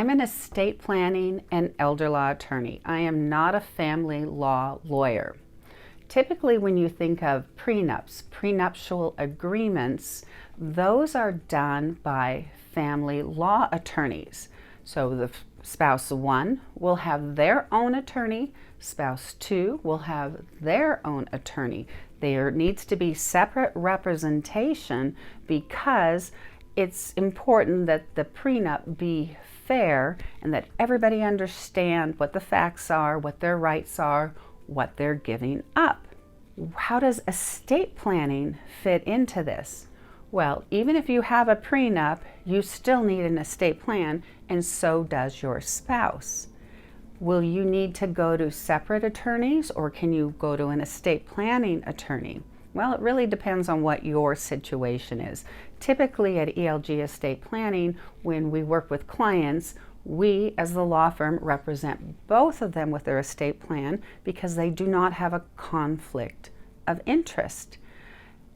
I'm an estate planning and elder law attorney. I am not a family law lawyer. Typically, when you think of prenups, prenuptial agreements, those are done by family law attorneys. So the spouse 1 will have their own attorney, spouse 2 will have their own attorney. There needs to be separate representation because it's important that the prenup be fair and that everybody understand what the facts are, what their rights are, what they're giving up. How does estate planning fit into this? Well, even if you have a prenup, you still need an estate plan, and so does your spouse. Will you need to go to separate attorneys, or can you go to an estate planning attorney? Well, it really depends on what your situation is. Typically at ELG Estate Planning, when we work with clients, we as the law firm represent both of them with their estate plan because they do not have a conflict of interest.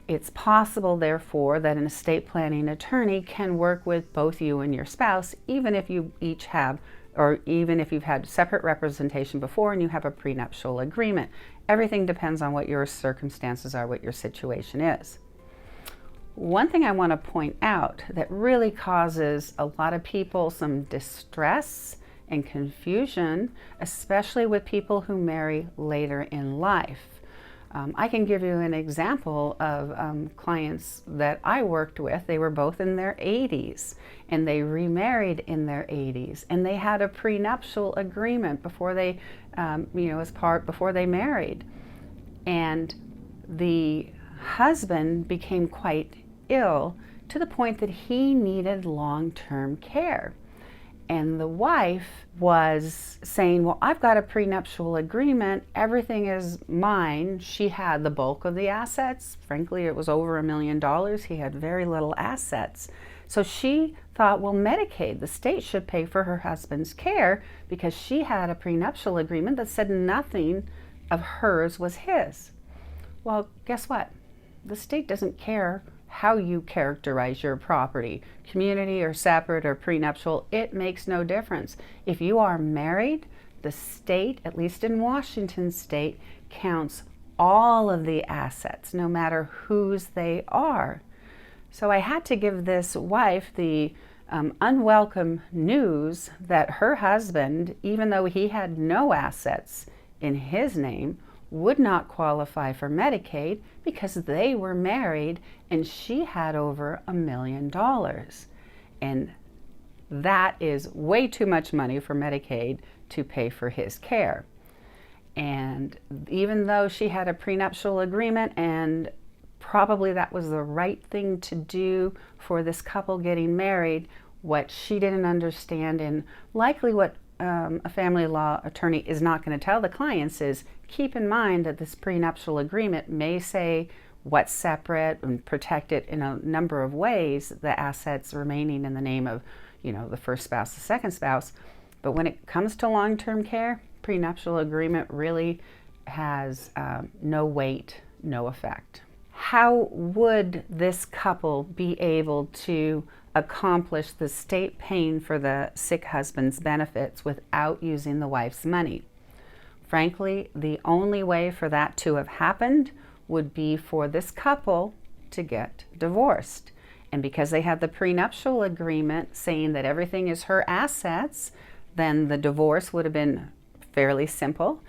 It's possible, therefore, that an estate planning attorney can work with both you and your spouse, even if you each have, or even if you've had separate representation before and you have a prenuptial agreement. Everything depends on what your circumstances are, what your situation is. One thing I want to point out that really causes a lot of people some distress and confusion, especially with people who marry later in life. I can give you an example of clients that I worked with. They were both in their 80s and they remarried in their 80s, and they had a prenuptial agreement before they, before they married. And the husband became quite ill to the point that he needed long-term care. And the wife was saying, well, I've got a prenuptial agreement, everything is mine. She had the bulk of the assets. Frankly, it was over $1 million. He had very little assets. So she thought, well, Medicaid, the state should pay for her husband's care because she had a prenuptial agreement that said nothing of hers was his. Well, guess what? The state doesn't care how you characterize your property, community or separate or prenuptial, it makes no difference. If you are married, the state, at least in Washington state, counts all of the assets, no matter whose they are. So I had to give this wife the unwelcome news that her husband, even though he had no assets in his name, would not qualify for Medicaid because they were married and she had over $1 million. And that is way too much money for Medicaid to pay for his care. And even though she had a prenuptial agreement, and probably that was the right thing to do for this couple getting married, what she didn't understand, and likely what a family law attorney is not going to tell the clients, is keep in mind that this prenuptial agreement may say what's separate and protect it in a number of ways, the assets remaining in the name of, the first spouse, the second spouse. But when it comes to long-term care, prenuptial agreement really has no weight, no effect. How would this couple be able to accomplish the state paying for the sick husband's benefits without using the wife's money? Frankly, the only way for that to have happened would be for this couple to get divorced. And because they had the prenuptial agreement saying that everything is her assets, then the divorce would have been fairly simple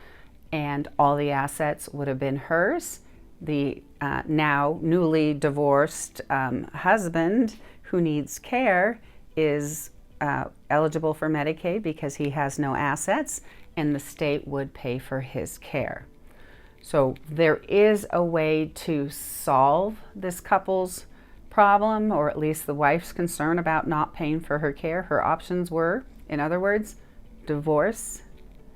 and all the assets would have been hers. The now newly divorced husband who needs care is eligible for Medicaid because he has no assets, and the state would pay for his care. So there is a way to solve this couple's problem, or at least the wife's concern about not paying for her care. Her options were, in other words, divorce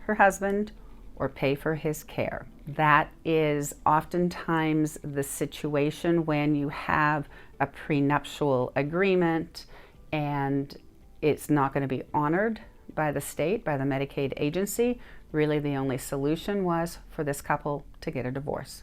her husband or pay for his care. That is oftentimes the situation when you have a prenuptial agreement and it's not going to be honored by the state, by the Medicaid agency. Really, the only solution was for this couple to get a divorce.